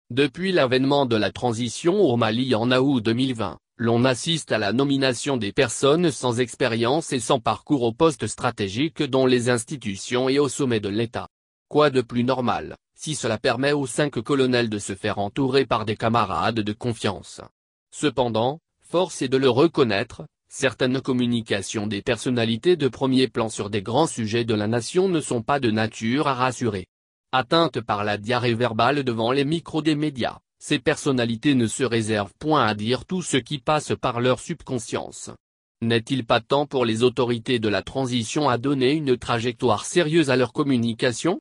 Depuis l'avènement de la transition au Mali en août 2020, l'on assiste à la nomination des personnes sans expérience et sans parcours aux postes stratégiques dans les institutions et au sommet de l'État. Quoi de plus normal, si cela permet aux 5 colonels de se faire entourer par des camarades de confiance. Cependant, force est de le reconnaître, certaines communications des personnalités de premier plan sur des grands sujets de la nation ne sont pas de nature à rassurer. Atteintes par la diarrhée verbale devant les micros des médias, ces personnalités ne se réservent point à dire tout ce qui passe par leur subconscience. N'est-il pas temps pour les autorités de la transition à donner une trajectoire sérieuse à leur communication?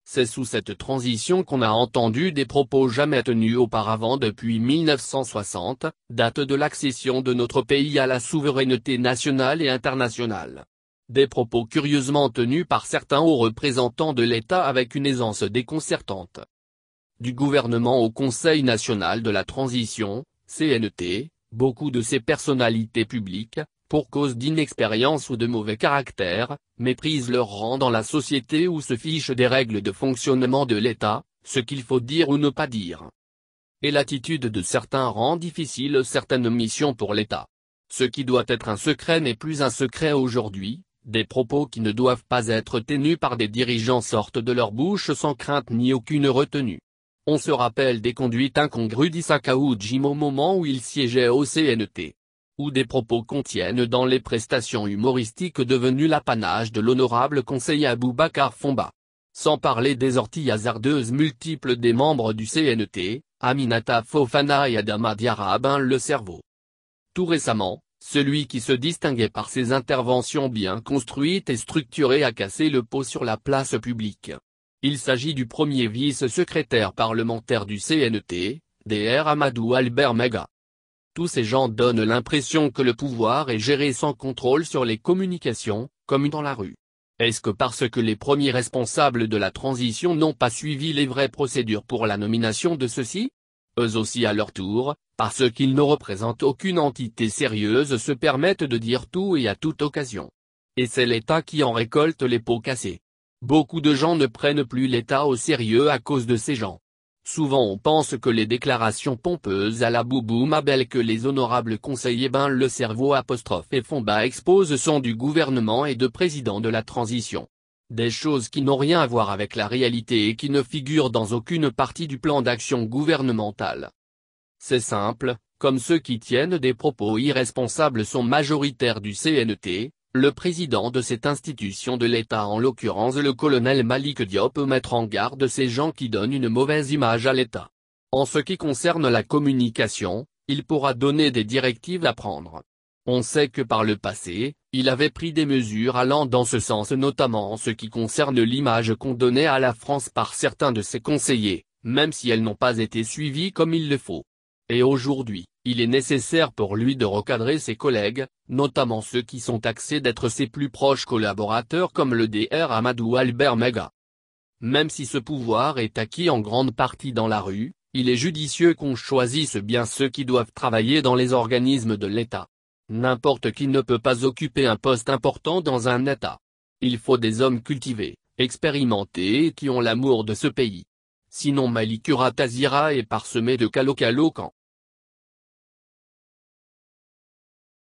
C'est sous cette transition qu'on a entendu des propos jamais tenus auparavant depuis 1960, date de l'accession de notre pays à la souveraineté nationale et internationale. Des propos curieusement tenus par certains hauts représentants de l'État avec une aisance déconcertante. Du gouvernement au Conseil national de la transition, CNT, beaucoup de ces personnalités publiques, pour cause d'inexpérience ou de mauvais caractère, méprisent leur rang dans la société ou se fichent des règles de fonctionnement de l'État, ce qu'il faut dire ou ne pas dire. Et l'attitude de certains rend difficile certaines missions pour l'État. Ce qui doit être un secret n'est plus un secret aujourd'hui. Des propos qui ne doivent pas être tenus par des dirigeants sortent de leur bouche sans crainte ni aucune retenue. On se rappelle des conduites incongrues d'Issaka Oudjim au moment où il siégeait au CNT. Ou des propos contiennent dans les prestations humoristiques devenues l'apanage de l'honorable conseiller Aboubacar Fomba. Sans parler des orties hasardeuses multiples des membres du CNT, Aminata Fofana et Adama Diarra le cerveau. Tout récemment, celui qui se distinguait par ses interventions bien construites et structurées a cassé le pot sur la place publique. Il s'agit du premier vice-secrétaire parlementaire du CNT, Dr Amadou Albert Mega. Tous ces gens donnent l'impression que le pouvoir est géré sans contrôle sur les communications, comme dans la rue. Est-ce que parce que les premiers responsables de la transition n'ont pas suivi les vraies procédures pour la nomination de ceux-ci? Eux aussi à leur tour, parce qu'ils ne représentent aucune entité sérieuse se permettent de dire tout et à toute occasion. Et c'est l'État qui en récolte les pots cassés. Beaucoup de gens ne prennent plus l'État au sérieux à cause de ces gens. Souvent on pense que les déclarations pompeuses à la Boubou Mabel que les honorables conseillers le cerveau et Fomba exposent sont du gouvernement et de président de la transition. Des choses qui n'ont rien à voir avec la réalité et qui ne figurent dans aucune partie du plan d'action gouvernemental. C'est simple, comme ceux qui tiennent des propos irresponsables sont majoritaires du CNT, le président de cette institution de l'État en l'occurrence le colonel Malik Diop peut mettre en garde ces gens qui donnent une mauvaise image à l'État. En ce qui concerne la communication, il pourra donner des directives à prendre. On sait que par le passé, il avait pris des mesures allant dans ce sens notamment en ce qui concerne l'image qu'on donnait à la France par certains de ses conseillers, même si elles n'ont pas été suivies comme il le faut. Et aujourd'hui, il est nécessaire pour lui de recadrer ses collègues, notamment ceux qui sont taxés d'être ses plus proches collaborateurs comme le Dr Amadou Albert Mega. Même si ce pouvoir est acquis en grande partie dans la rue, il est judicieux qu'on choisisse bien ceux qui doivent travailler dans les organismes de l'État. N'importe qui ne peut pas occuper un poste important dans un État. Il faut des hommes cultivés, expérimentés et qui ont l'amour de ce pays. Sinon Malikura Tazira est parsemé de calo-calo-can.